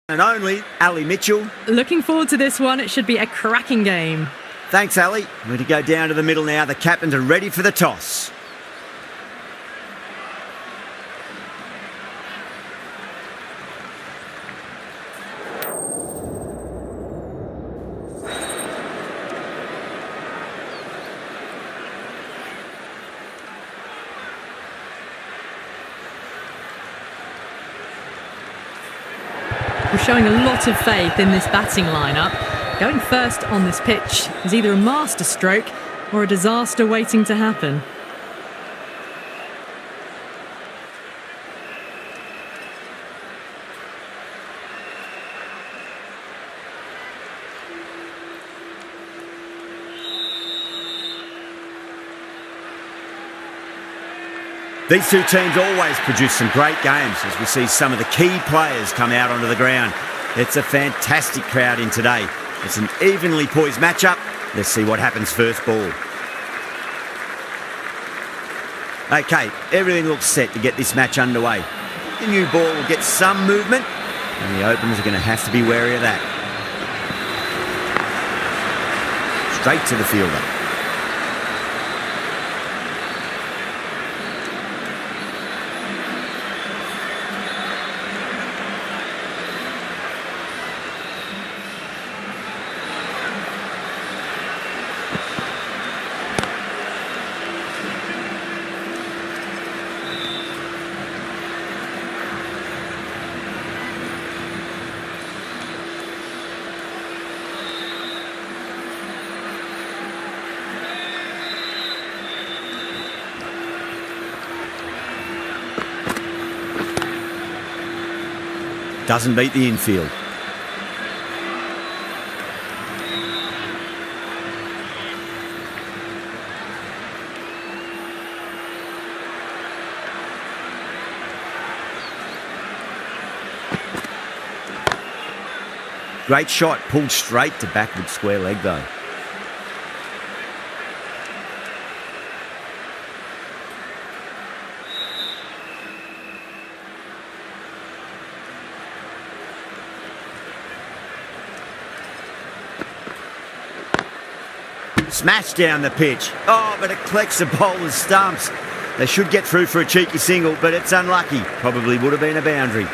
And only Ali Mitchell. Looking forward to this one. It should be a cracking game. Thanks, Ali. We're going to go down to the middle now. The captains are ready for the toss. We're showing a lot of faith in this batting lineup. Going first on this pitch is either a masterstroke or a disaster waiting to happen. These two teams always produce some great games as we see some of the key players come out onto the ground. It's a fantastic crowd in today. It's an evenly poised matchup. Let's see what happens first ball. Okay, everything looks set to get this match underway. The new ball will get some movement, and the openers are going to have to be wary of that. Straight to the fielder. Doesn't beat the infield. Great shot, pulled straight to backward square leg though. Smashed down the pitch. Oh, but it collects the bowler's stumps. They should get through for a cheeky single, but it's unlucky. Probably would have been a boundary.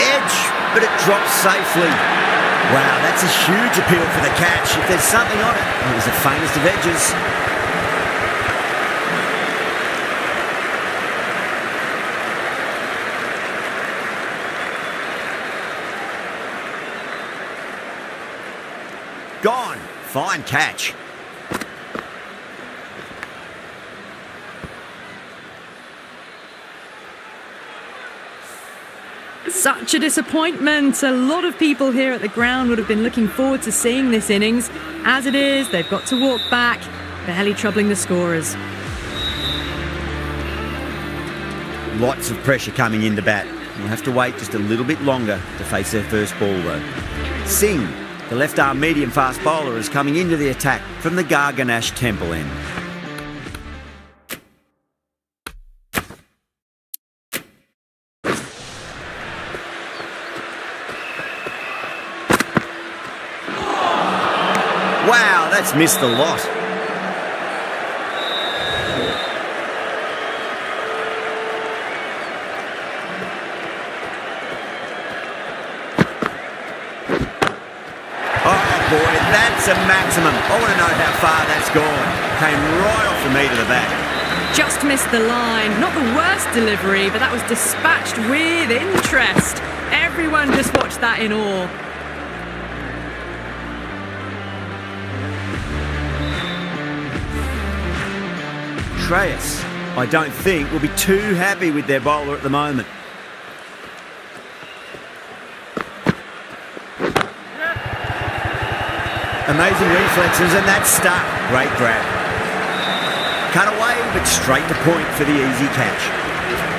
Edge, but it drops safely. Wow, that's a huge appeal for the catch. If there's something on it, it was the faintest of edges. Gone. Fine catch. Such a disappointment. A lot of people here at the ground would have been looking forward to seeing this innings. As it is, they've got to walk back, barely troubling the scorers. Lots of pressure coming in to bat. We'll have to wait just a little bit longer to face their first ball though. Singh, the left-arm medium-fast bowler, is coming into the attack from the Garganash Temple end. Wow, that's missed a lot. Boy, that's a maximum. I want to know how far that's gone. Came right off the meat of the bat. Just missed the line. Not the worst delivery, but that was dispatched with interest. Everyone just watched that in awe. Treyas, I don't think, will be too happy with their bowler at the moment. Amazing reflexes, and that's stuck. Great grab. Cut away, but straight to point for the easy catch.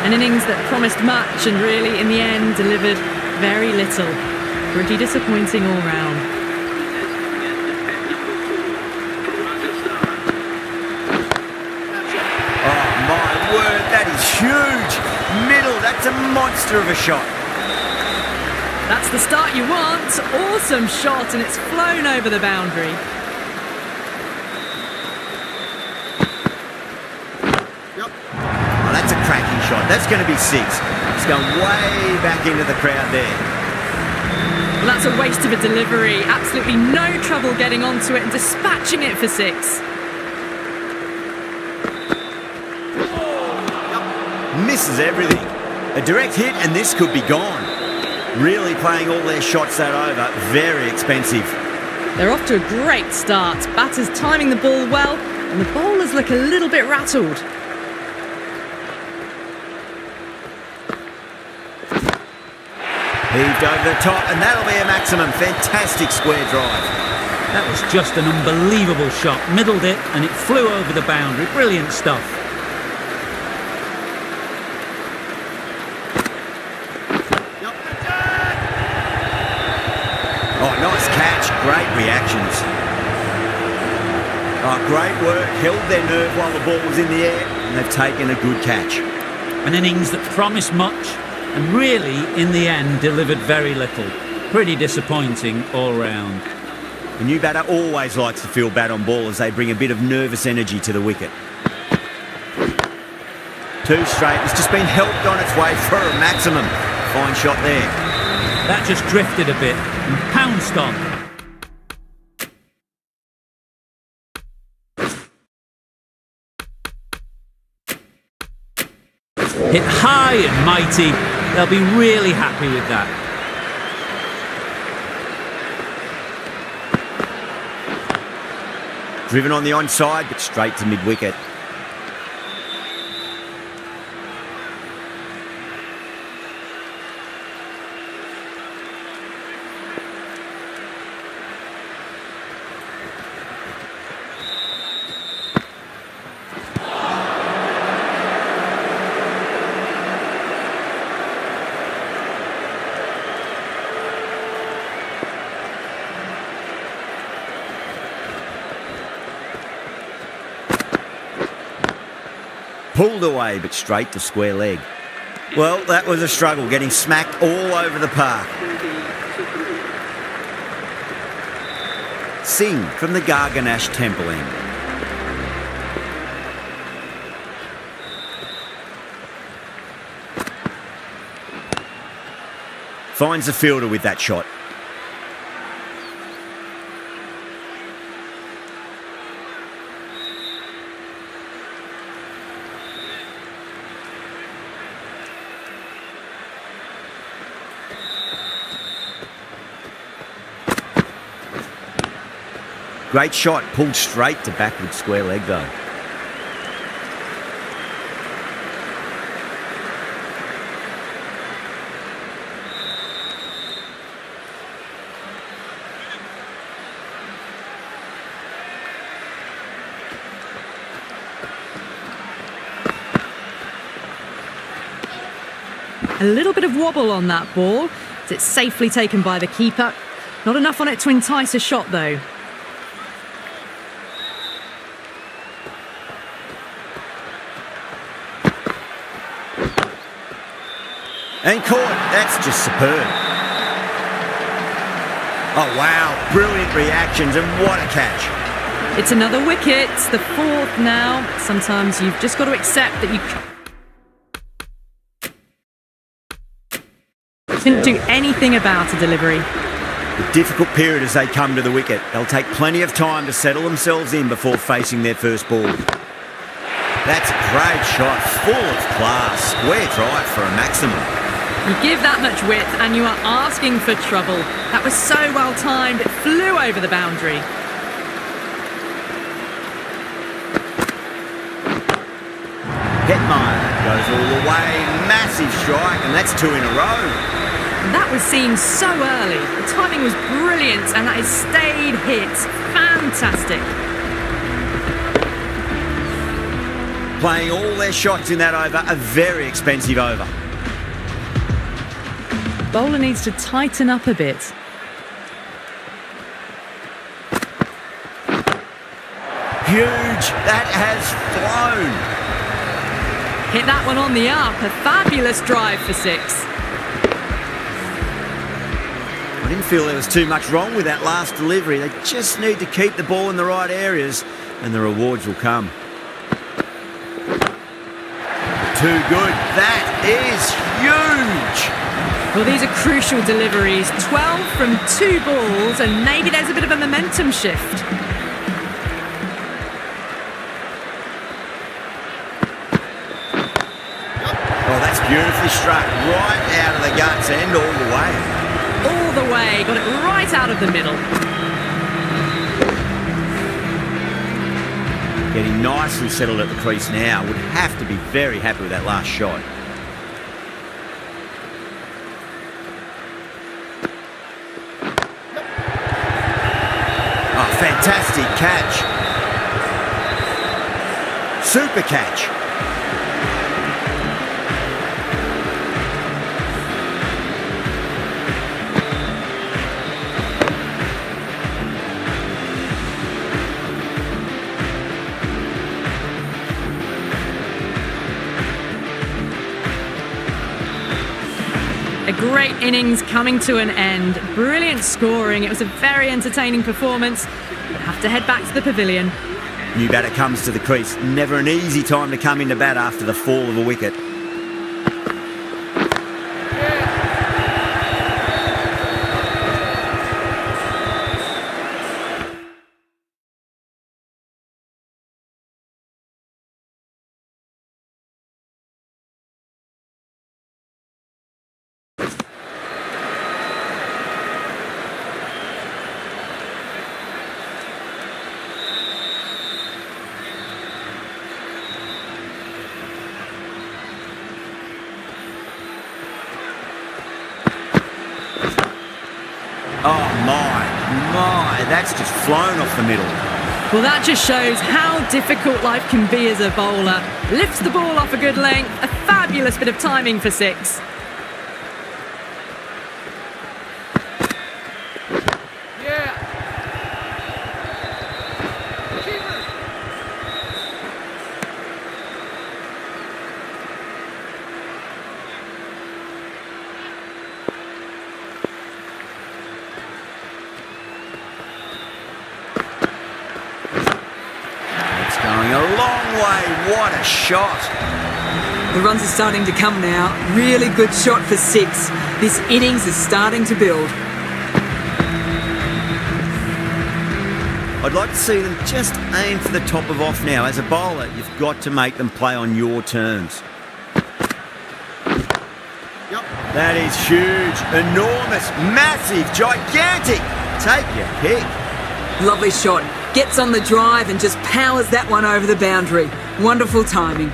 An innings that promised much and really, in the end, delivered very little. Pretty disappointing all round. That is huge. Middle, that's a monster of a shot. That's the start you want. Awesome shot, and it's flown over the boundary. Oh, that's a cracking shot. That's going to be 6. It's going way back into the crowd there. Well, that's a waste of a delivery. Absolutely no trouble getting onto it and dispatching it for 6. Misses everything. A direct hit and this could be gone. Really playing all their shots that over. Very expensive. They're off to a great start. Batters timing the ball well, and the bowlers look a little bit rattled. Heaved over the top, and that'll be a maximum. Fantastic square drive. That was just an unbelievable shot. Middled it, and it flew over the boundary. Brilliant stuff. Oh, nice catch. Great reactions. Oh, great work. Held their nerve while the ball was in the air, and they've taken a good catch. An innings that promised much, and really, in the end, delivered very little. Pretty disappointing all round. A new batter always likes to feel bad on ball as they bring a bit of nervous energy to the wicket. 2 straight. It's just been helped on its way for a maximum. Fine shot there. That just drifted a bit and pounced on. Hit high and mighty. They'll be really happy with that. Driven on the onside, but straight to mid-wicket. Pulled away, but straight to square leg. Well, that was a struggle, getting smacked all over the park. Singh from the Garganash Temple end. Finds the fielder with that shot. Great shot, pulled straight to backward square leg though. A little bit of wobble on that ball. It's safely taken by the keeper. Not enough on it to entice a shot though. And caught. That's just superb. Oh, wow. Brilliant reactions, and what a catch. It's another wicket. It's the 4th now. Sometimes you've just got to accept that you couldn't do anything about a delivery. A difficult period as they come to the wicket. They'll take plenty of time to settle themselves in before facing their first ball. That's a great shot. Full of class. Square drive for a maximum. You give that much width and you are asking for trouble. That was so well timed, it flew over the boundary. Hetmeyer goes all the way, massive strike, and that's 2 in a row. That was seen so early. The timing was brilliant and that is stayed hit. Fantastic. Playing all their shots in that over, a very expensive over. Bowler needs to tighten up a bit. Huge. That has flown. Hit that one on the up. A fabulous drive for 6. I didn't feel there was too much wrong with that last delivery. They just need to keep the ball in the right areas and the rewards will come. Too good. That is huge. Well, these are crucial deliveries. 12 from 2 balls, and maybe there's a bit of a momentum shift. Oh, that's beautifully struck. Right out of the guts and all the way. All the way. Got it right out of the middle. Getting nicely settled at the crease now. Would have to be very happy with that last shot. Oh, fantastic catch. Super catch. A great innings coming to an end. Brilliant scoring. It was a very entertaining performance. We'll have to head back to the pavilion. New batter comes to the crease. Never an easy time to come into bat after the fall of a wicket. Oh my, that's just flown off the middle. Well, that just shows how difficult life can be as a bowler. Lifts the ball off a good length. A fabulous bit of timing for 6. Going a long way. What a shot. The runs are starting to come now. Really good shot for 6. This innings is starting to build. I'd like to see them just aim for the top of off now. As a bowler, you've got to make them play on your terms. That is huge, enormous, massive, gigantic. Take your pick. Lovely shot. Gets on the drive and just powers that one over the boundary. Wonderful timing.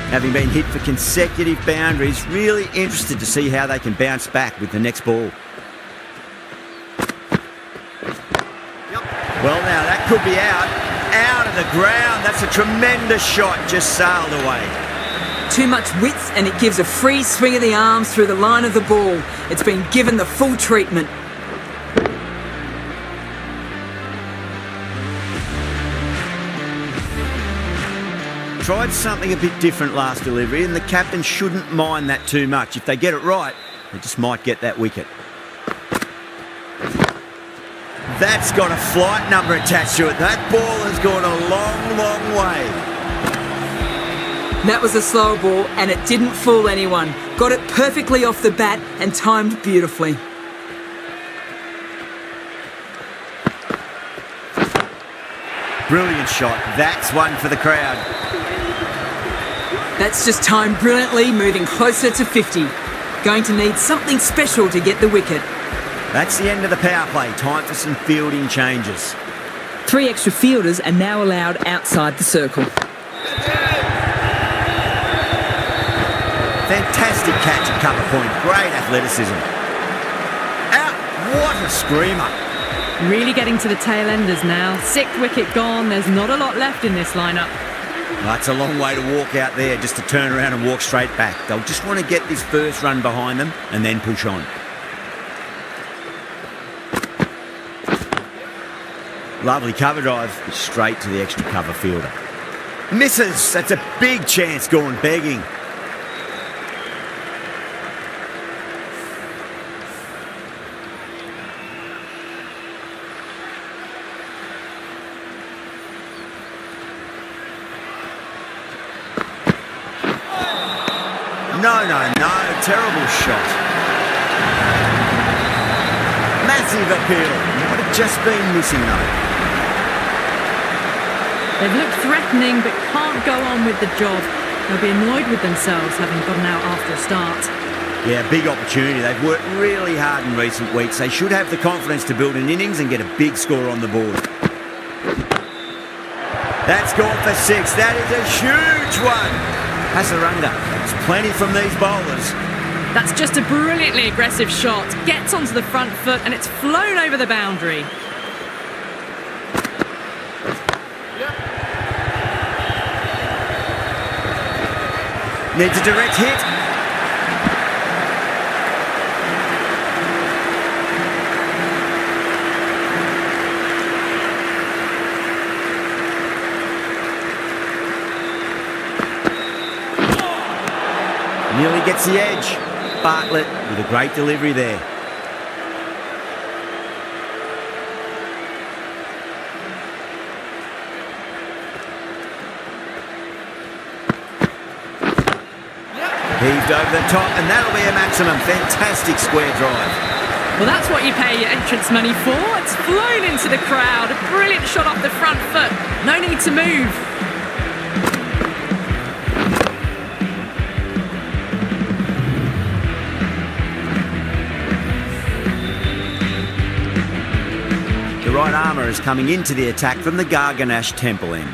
Having been hit for consecutive boundaries, really interested to see how they can bounce back with the next ball. Well, now that could be out of the ground. That's a tremendous shot, just sailed away. Too much width and it gives a free swing of the arms through the line of the ball. It's been given the full treatment. Tried something a bit different last delivery, and the captain shouldn't mind that too much. If they get it right, they just might get that wicket. That's got a flight number attached to it. That ball has gone a long, long way. That was a slow ball and it didn't fool anyone. Got it perfectly off the bat and timed beautifully. Brilliant shot. That's one for the crowd. That's just timed brilliantly, moving closer to 50. Going to need something special to get the wicket. That's the end of the power play. Time for some fielding changes. 3 extra fielders are now allowed outside the circle. Fantastic catch at cover point. Great athleticism. Out. What a screamer. Really getting to the tail enders now. 6th wicket gone. There's not a lot left in this lineup. That's a long way to walk out there just to turn around and walk straight back. They'll just want to get this first run behind them and then push on. Lovely cover drive, straight to the extra cover fielder. Misses, that's a big chance gone begging. No, terrible shot. Massive appeal, might have just been missing though. They've looked threatening but can't go on with the job. They'll be annoyed with themselves having gotten out after a start. Yeah, big opportunity. They've worked really hard in recent weeks. They should have the confidence to build an innings and get a big score on the board. That's gone for 6. That is a huge one. Hasaranga, there's plenty from these bowlers. That's just a brilliantly aggressive shot. Gets onto the front foot and it's flown over the boundary. Needs a direct hit. Nearly gets the edge. Bartlett with a great delivery there. Heaved over the top, and that'll be a maximum. Fantastic square drive. Well, that's what you pay your entrance money for. It's flown into the crowd. A brilliant shot off the front foot. No need to move. The right armour is coming into the attack from the Garganash Temple end.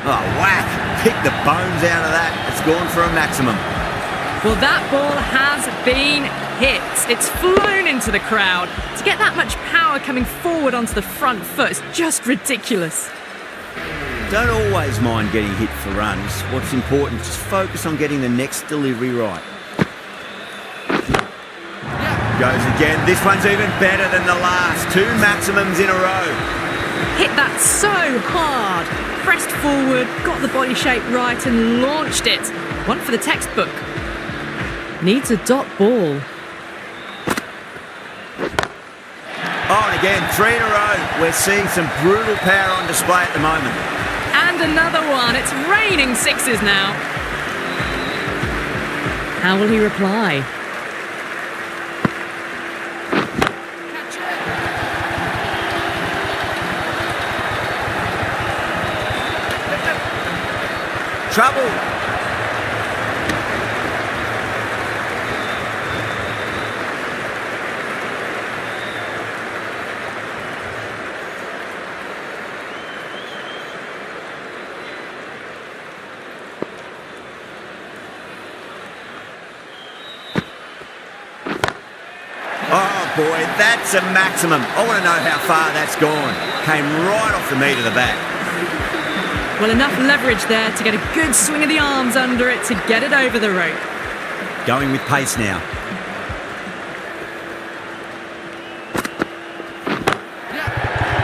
Oh, whack! Pick the bones out of that. It's gone for a maximum. Well, that ball has been hit. It's flown into the crowd. To get that much power coming forward onto the front foot is just ridiculous. Don't always mind getting hit for runs. What's important is just focus on getting the next delivery right. Goes again. This one's even better than the last. 2 maximums in a row. Hit that so hard. Pressed forward, got the body shape right and launched it. One for the textbook. Needs a dot ball. Oh, and again, 3 in a row. We're seeing some brutal power on display at the moment. And another one. It's raining 6s now. How will he reply? Trouble. Oh boy, that's a maximum. I want to know how far that's gone. Came right off the meat of the bat. Well, enough leverage there to get a good swing of the arms under it to get it over the rope. Going with pace now.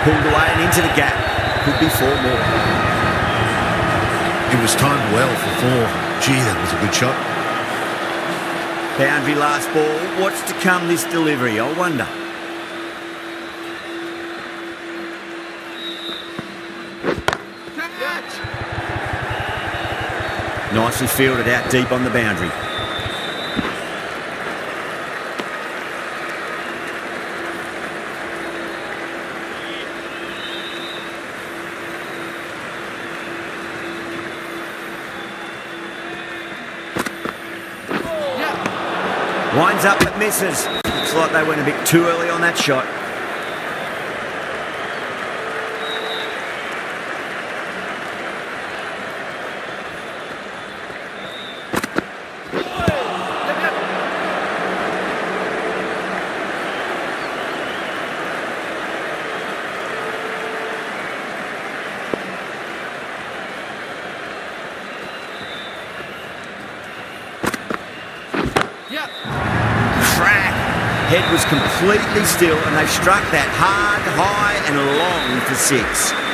Pulled away and into the gap. Could be 4 more. It was timed well for 4. Gee, that was a good shot. Boundary last ball. What's to come this delivery, I wonder. Nicely fielded out deep on the boundary. Winds up but misses. Looks like they went a bit too early on that shot. Head was completely still and they've struck that hard, high and long for 6.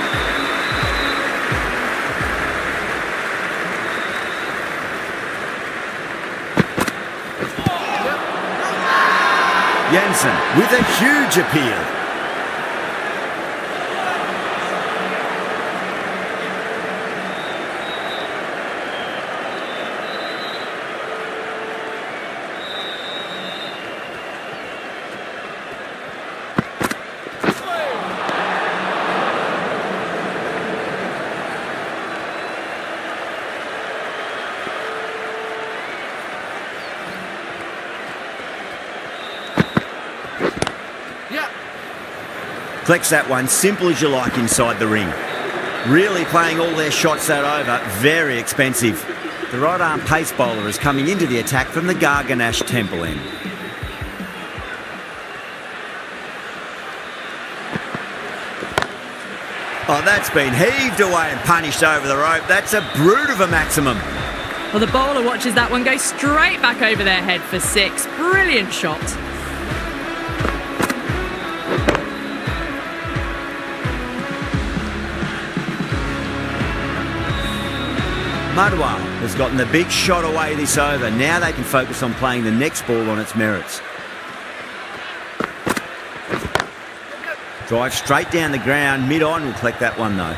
Jansen with a huge appeal. Flex that one, simple as you like inside the ring. Really playing all their shots that over, very expensive. The right arm pace bowler is coming into the attack from the Garganash Temple end. Oh, that's been heaved away and punished over the rope. That's a brute of a maximum. Well, the bowler watches that one go straight back over their head for 6. Brilliant shot. Madhwal has gotten the big shot away this over. Now they can focus on playing the next ball on its merits. Drive straight down the ground. Mid-on will collect that one though.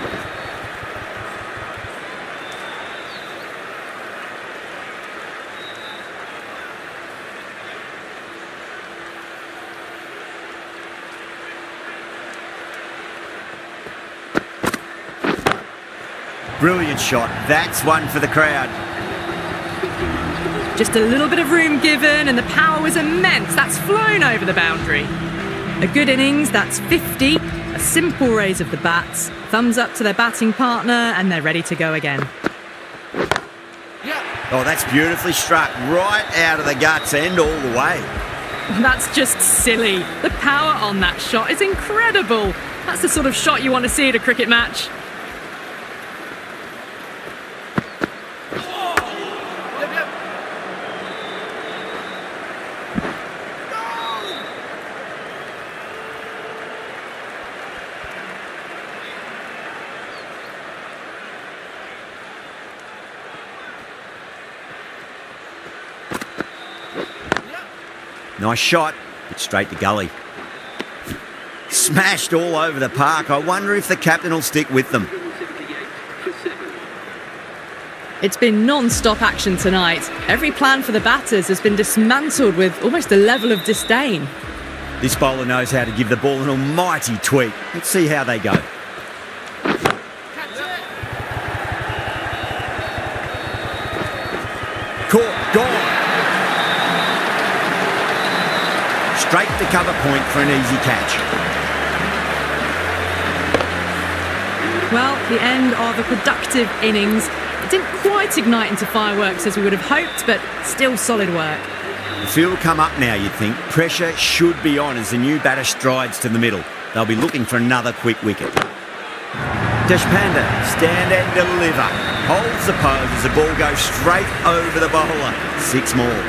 Brilliant shot. That's one for the crowd. Just a little bit of room given and the power was immense. That's flown over the boundary. A good innings, that's 50. A simple raise of the bats. Thumbs up to their batting partner and they're ready to go again. Oh, that's beautifully struck. Right out of the guts end all the way. That's just silly. The power on that shot is incredible. That's the sort of shot you want to see at a cricket match. Nice shot, but straight to gully. Smashed all over the park. I wonder if the captain will stick with them. It's been non-stop action tonight. Every plan for the batters has been dismantled with almost a level of disdain. This bowler knows how to give the ball an almighty tweak. Let's see how they go. Caught, gone. Straight to cover point for an easy catch. Well, the end of a productive innings. It didn't quite ignite into fireworks as we would have hoped, but still solid work. The field will come up now, you'd think. Pressure should be on as the new batter strides to the middle. They'll be looking for another quick wicket. Deshpande, stand and deliver. Holds the pose as the ball goes straight over the bowler. 6 more.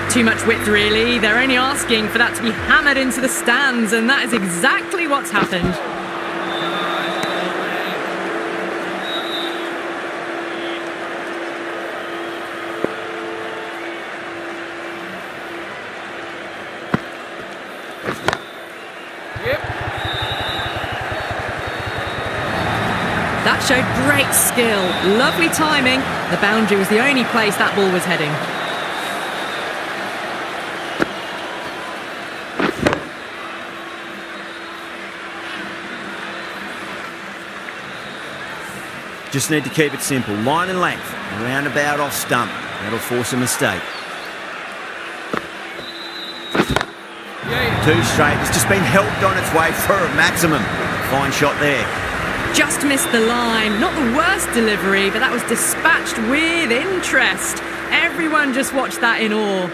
Too much width, really. They're only asking for that to be hammered into the stands, and that is exactly what's happened. That showed great skill. Lovely timing. The boundary was the only place that ball was heading. Just need to keep it simple. Line and length. Roundabout off stump. That'll force a mistake. 2 straight. It's just been helped on its way for a maximum. Fine shot there. Just missed the line. Not the worst delivery, but that was dispatched with interest. Everyone just watched that in awe.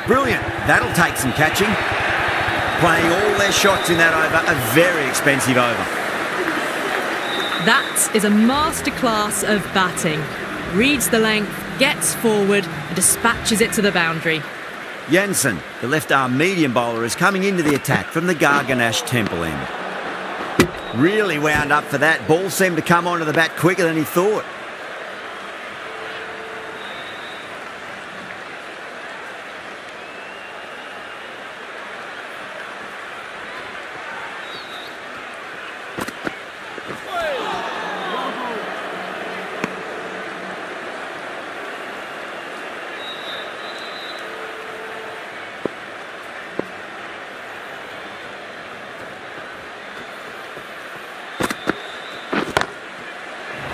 Brilliant. That'll take some catching. Playing all their shots in that over. A very expensive over. That is a masterclass of batting. Reads the length, gets forward, and dispatches it to the boundary. Jensen, the left-arm medium bowler, is coming into the attack from the Garganash Temple end. Really wound up for that. Ball seemed to come onto the bat quicker than he thought.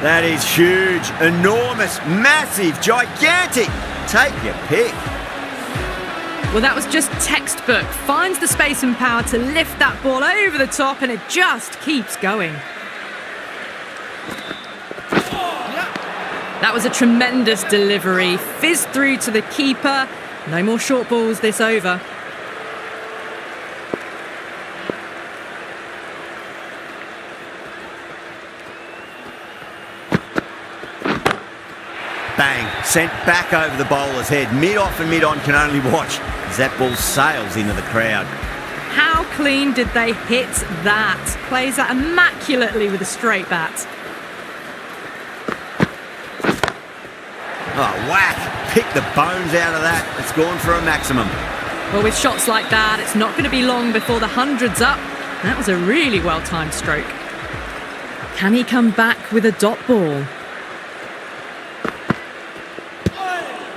That is huge, enormous, massive, gigantic. Take your pick. Well, that was just textbook. Finds the space and power to lift that ball over the top, and it just keeps going. That was a tremendous delivery. Fizzed through to the keeper. No more short balls this over. Bang, sent back over the bowler's head. Mid-off and mid-on can only watch as that ball sails into the crowd. How clean did they hit that? Plays that immaculately with a straight bat. Oh, whack. Pick the bones out of that. It's gone for a maximum. Well, with shots like that, it's not going to be long before the 100's up. That was a really well-timed stroke. Can he come back with a dot ball?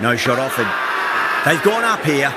No shot offered. They've gone up here.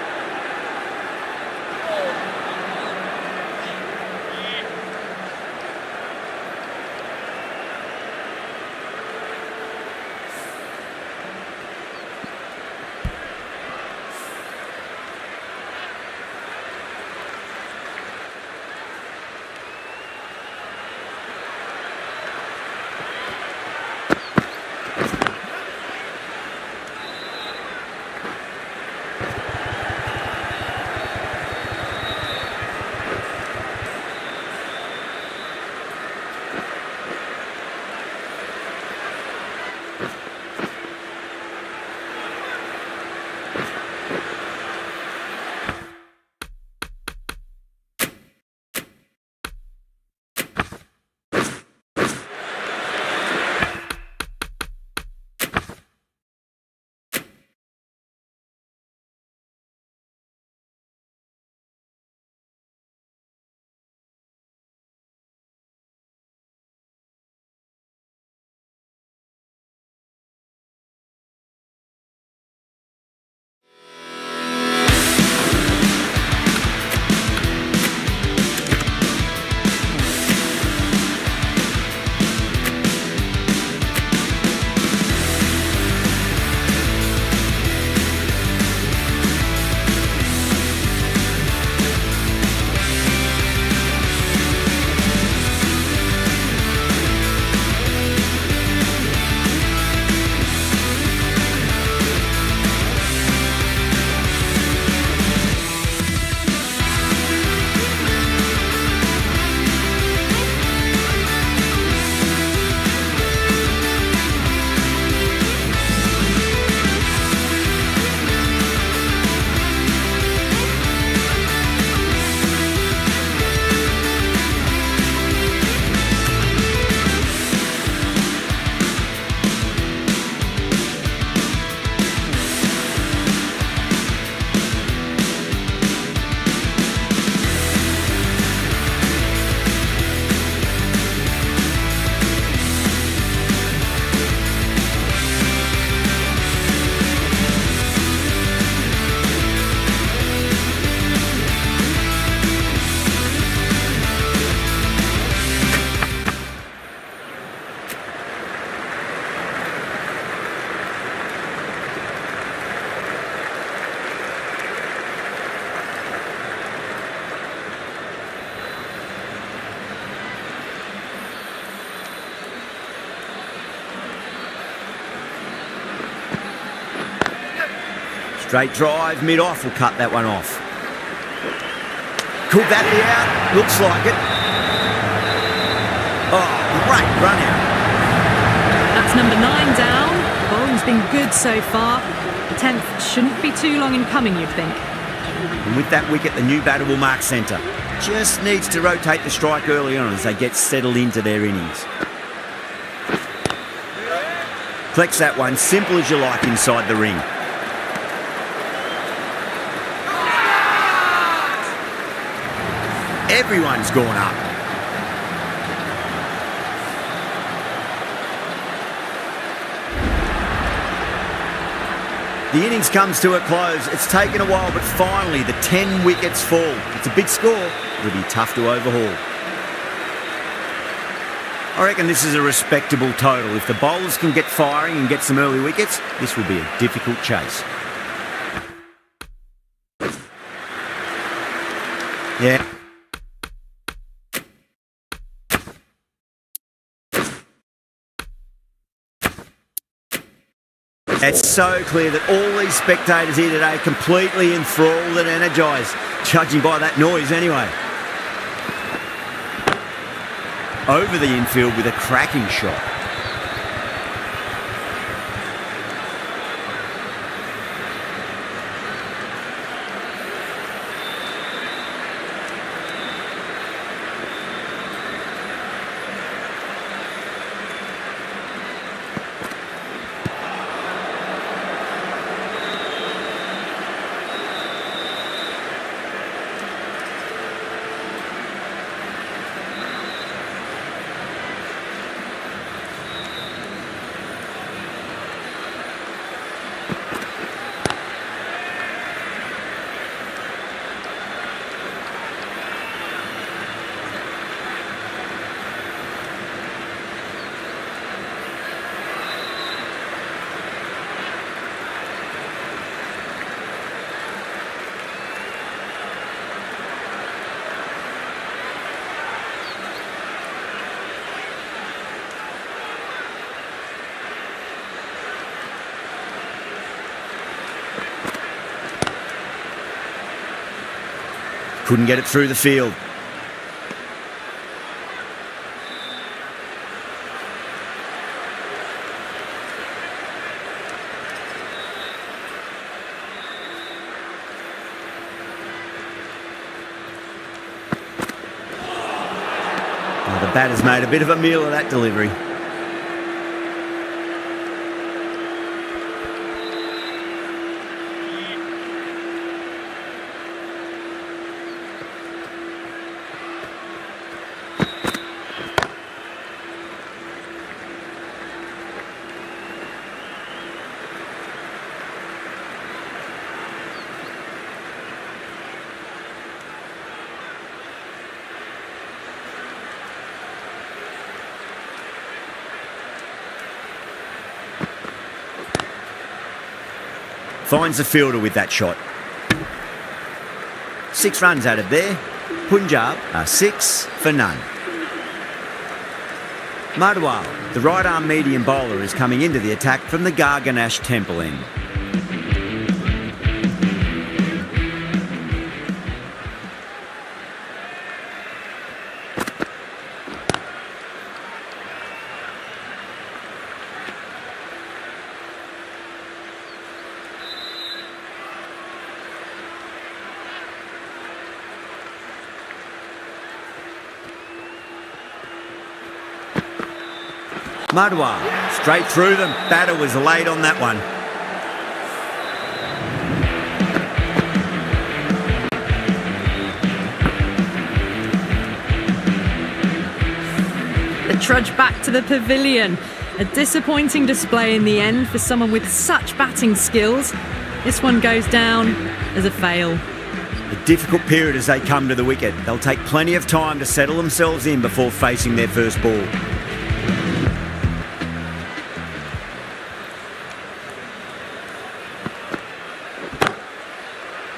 Straight drive, mid-off will cut that one off. Could that be out? Looks like it. Oh, great run out. That's number 9 down. Bowling's been good so far. The 10th shouldn't be too long in coming, you'd think. And with that wicket, the new batter will mark centre. Just needs to rotate the strike early on as they get settled into their innings. Collects that one, simple as you like, inside the ring. Everyone's gone up. The innings comes to a close. It's taken a while, but finally the 10 wickets fall. It's a big score. It'll be tough to overhaul. I reckon this is a respectable total. If the bowlers can get firing and get some early wickets, this will be a difficult chase. Yeah. It's so clear that all these spectators here today are completely enthralled and energised, judging by that noise anyway. Over the infield with a cracking shot. Couldn't get it through the field. Oh, the batter's made a bit of a meal of that delivery. Finds the fielder with that shot. 6 runs out of there. Punjab are 6 for none. Madhwal, the right-arm medium bowler, is coming into the attack from the Garganash Temple end. Madhwal, straight through them. Batter was late on that one. The trudge back to the pavilion. A disappointing display in the end for someone with such batting skills. This one goes down as a fail. A difficult period as they come to the wicket. They'll take plenty of time to settle themselves in before facing their first ball.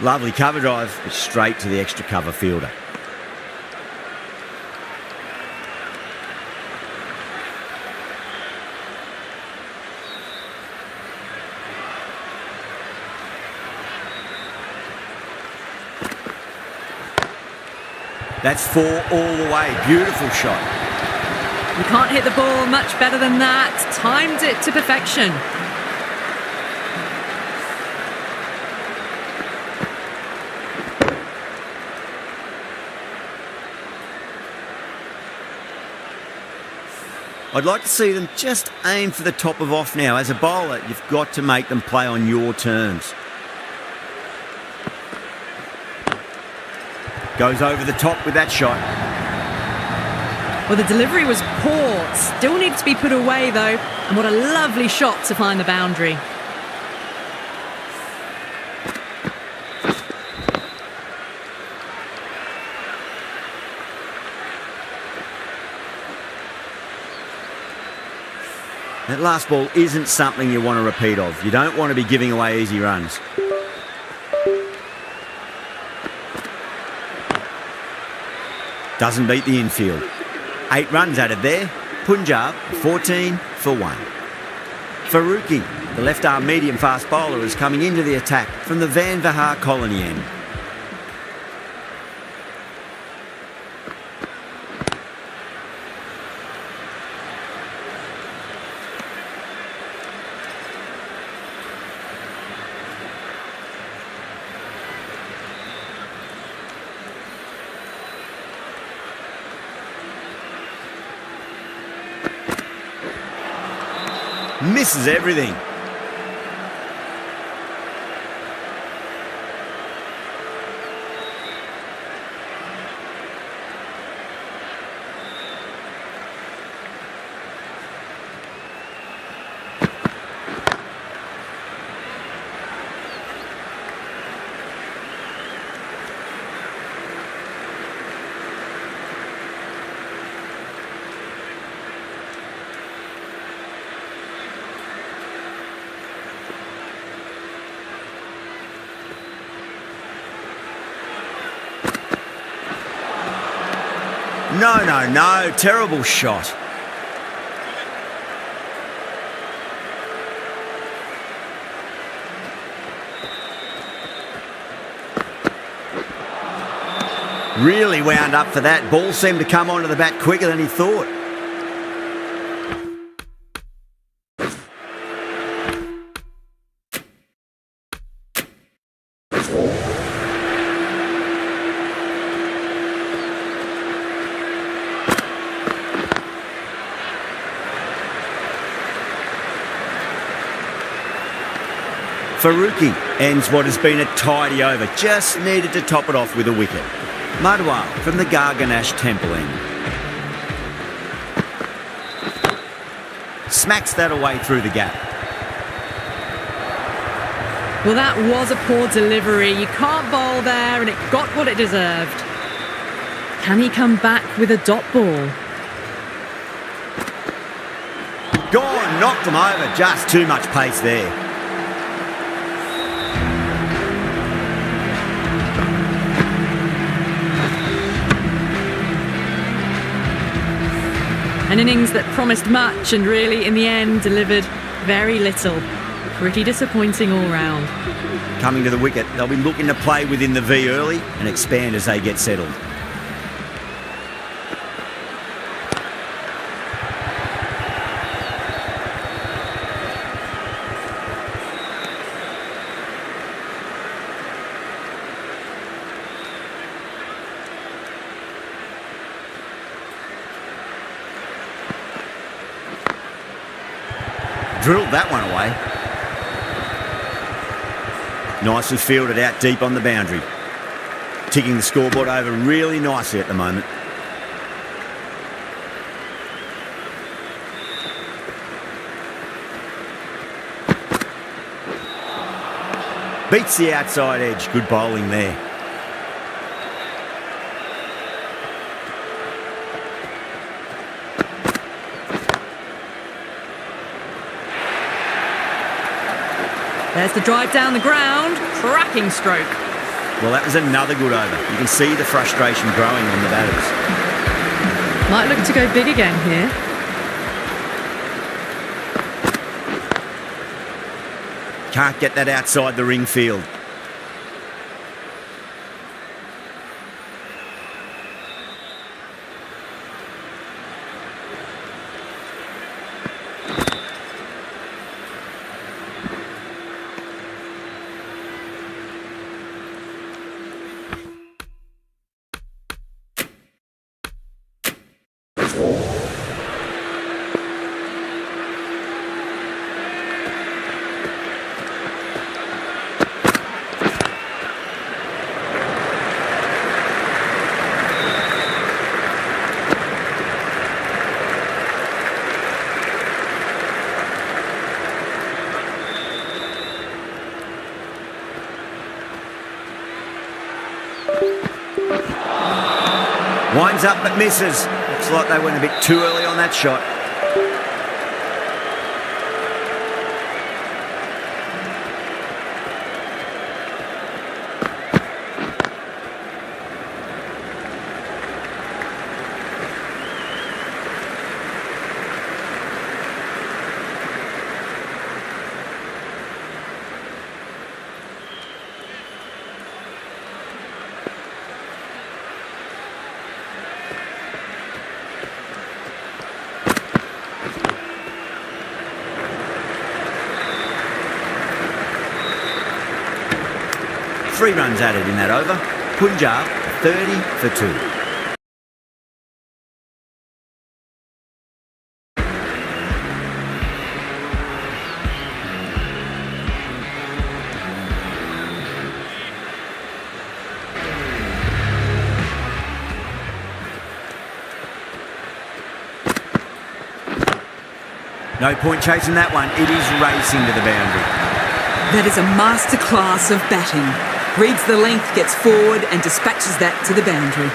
Lovely cover drive, but straight to the extra cover fielder. That's 4 all the way. Beautiful shot. You can't hit the ball much better than that. Timed it to perfection. I'd like to see them just aim for the top of off now. As a bowler, you've got to make them play on your terms. Goes over the top with that shot. Well, the delivery was poor. Still needs to be put away, though. And what a lovely shot to find the boundary. That last ball isn't something you want to repeat of. You don't want to be giving away easy runs. Doesn't beat the infield. 8 runs added there. Punjab 14 for 1. Farooqi, the left-arm medium-fast bowler, is coming into the attack from the Van Vahar colony end. Misses everything. No, terrible shot. Really wound up for that. Ball seemed to come onto the bat quicker than he thought. Farooqi ends what has been a tidy over. Just needed to top it off with a wicket. Madwal from the Garganash Temple end. Smacks that away through the gap. Well, that was a poor delivery. You can't bowl there, and it got what it deserved. Can he come back with a dot ball? Gone, knocked them over. Just too much pace there. An innings that promised much and really, in the end, delivered very little. Pretty disappointing all round. Coming to the wicket, they'll be looking to play within the V early and expand as they get settled. Drilled that one away. Nicely fielded out deep on the boundary. Ticking the scoreboard over really nicely at the moment. Beats the outside edge. Good bowling there. There's the drive down the ground. Cracking stroke. Well, that was another good over. You can see the frustration growing on the batters. Might look to go big again here. Can't get that outside the ring field. Climbs up but misses. Looks like they went a bit too early on that shot. Three runs added in that over. Punjab 30 for 2. No point chasing that one. It is racing to the boundary. That is a masterclass of batting. Reads the length, gets forward and dispatches that to the boundary.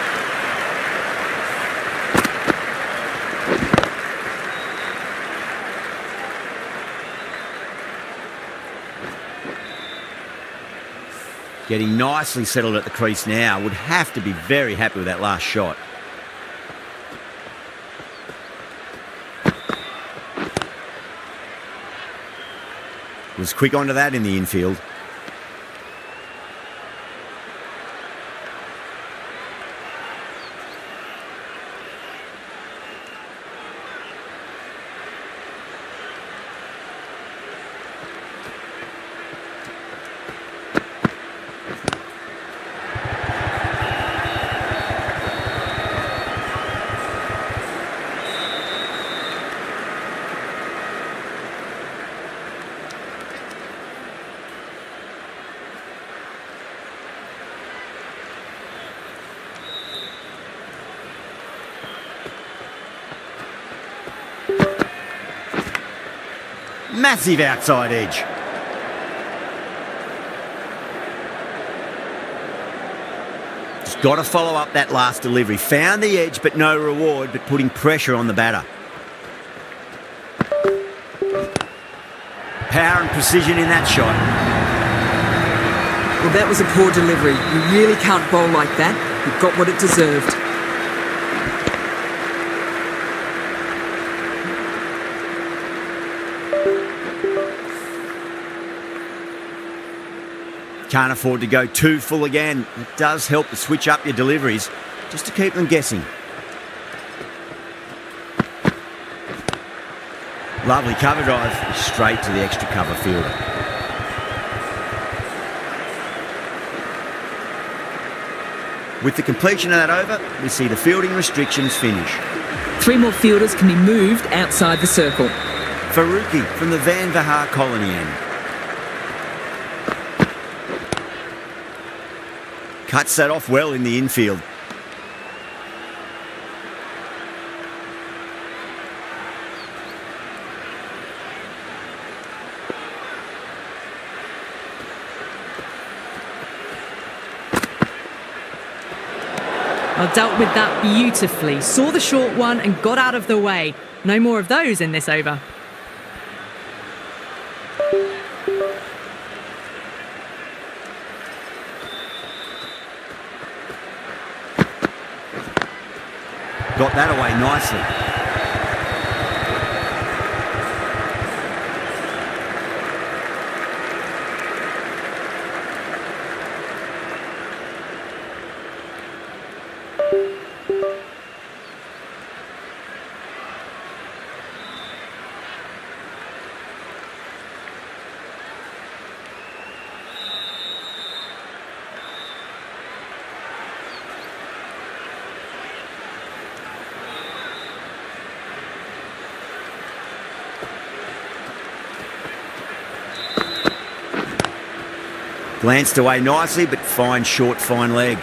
Getting nicely settled at the crease now. Would have to be very happy with that last shot. Was quick onto that in the infield. Massive outside edge. Just got to follow up that last delivery. Found the edge, but no reward, but putting pressure on the batter. Power and precision in that shot. Well, that was a poor delivery. You really can't bowl like that. It got what it deserved. Can't afford to go too full again. It does help to switch up your deliveries, just to keep them guessing. Lovely cover drive, straight to the extra cover fielder. With the completion of that over, we see the fielding restrictions finish. 3 more fielders can be moved outside the circle. Faruqi from the Van Vahar colony end. Cuts that off well in the infield. Well, dealt with that beautifully. Saw the short one and got out of the way. No more of those in this over. Got that away nicely. Glanced away nicely, but fine short, fine leg.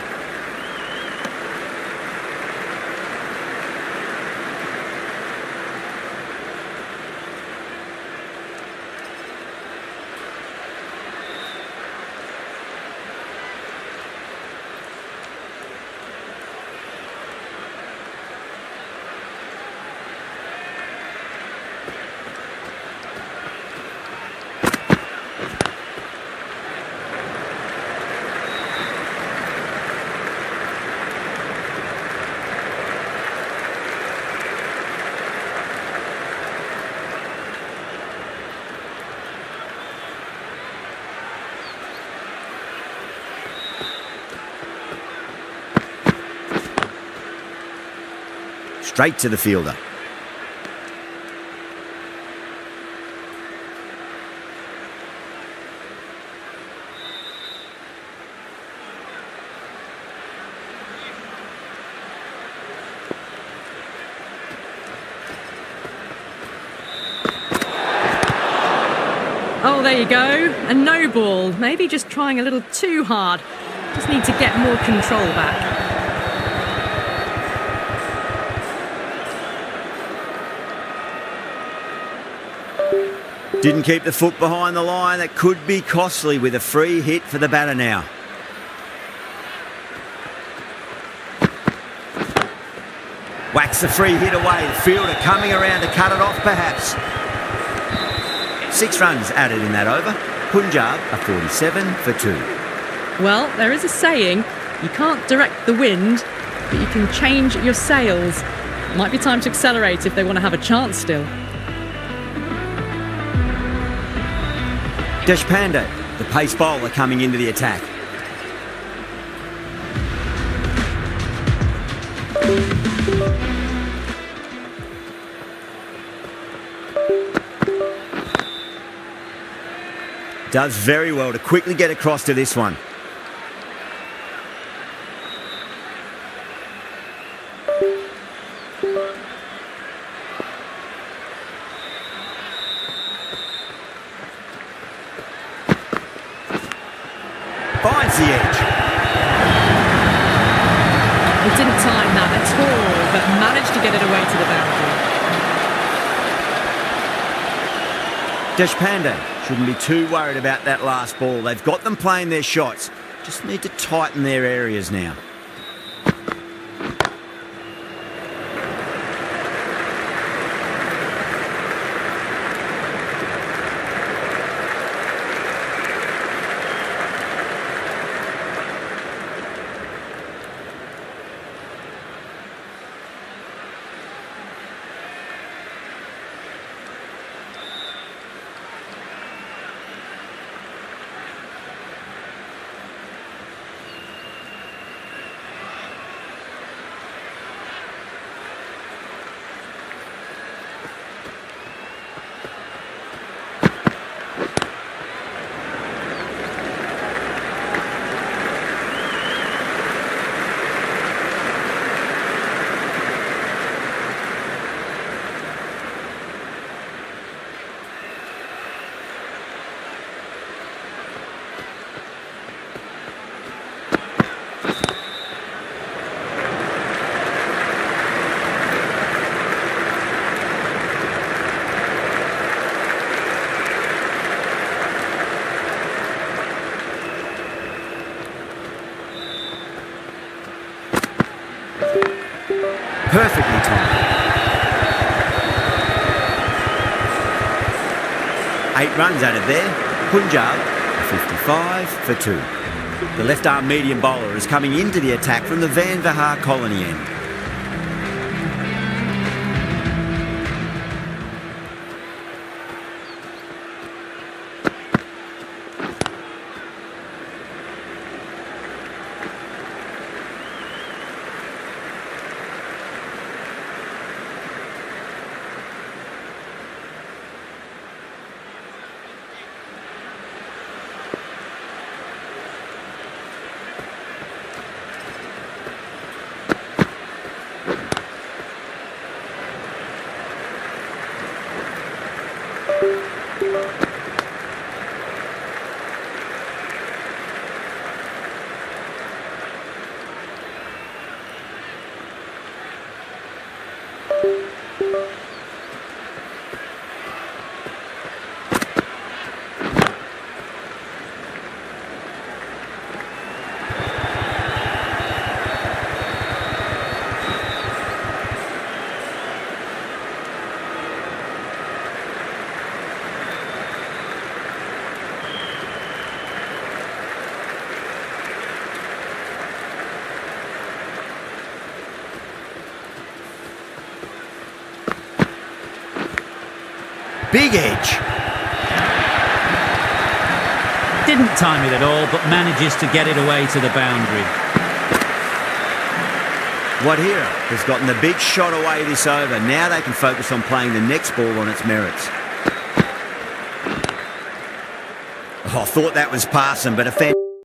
straight to the fielder. Oh, there you go. A no ball. Maybe just trying a little too hard. Just need to get more control back. Didn't keep the foot behind the line. That could be costly with a free hit for the batter now. Whacks the free hit away. The fielder coming around to cut it off perhaps. 6 runs added in that over. Punjab are 47 for 2. Well, there is a saying, you can't direct the wind, but you can change your sails. Might be time to accelerate if they want to have a chance still. Deshpande, the pace bowler, coming into the attack. Does very well to quickly get across to this one. Finds the edge. He didn't time that at all, but managed to get it away to the boundary. Deshpande shouldn't be too worried about that last ball. They've got them playing their shots. Just need to tighten their areas now. Perfectly timed. 8 runs added there. Punjab 55 for 2. The left-arm medium bowler is coming into the attack from the Van Vahar colony end. Big edge. Didn't time it at all, but manages to get it away to the boundary. Wadhira has gotten the big shot away this over. Now they can focus on playing the next ball on its merits. Oh, I thought that was passing, but a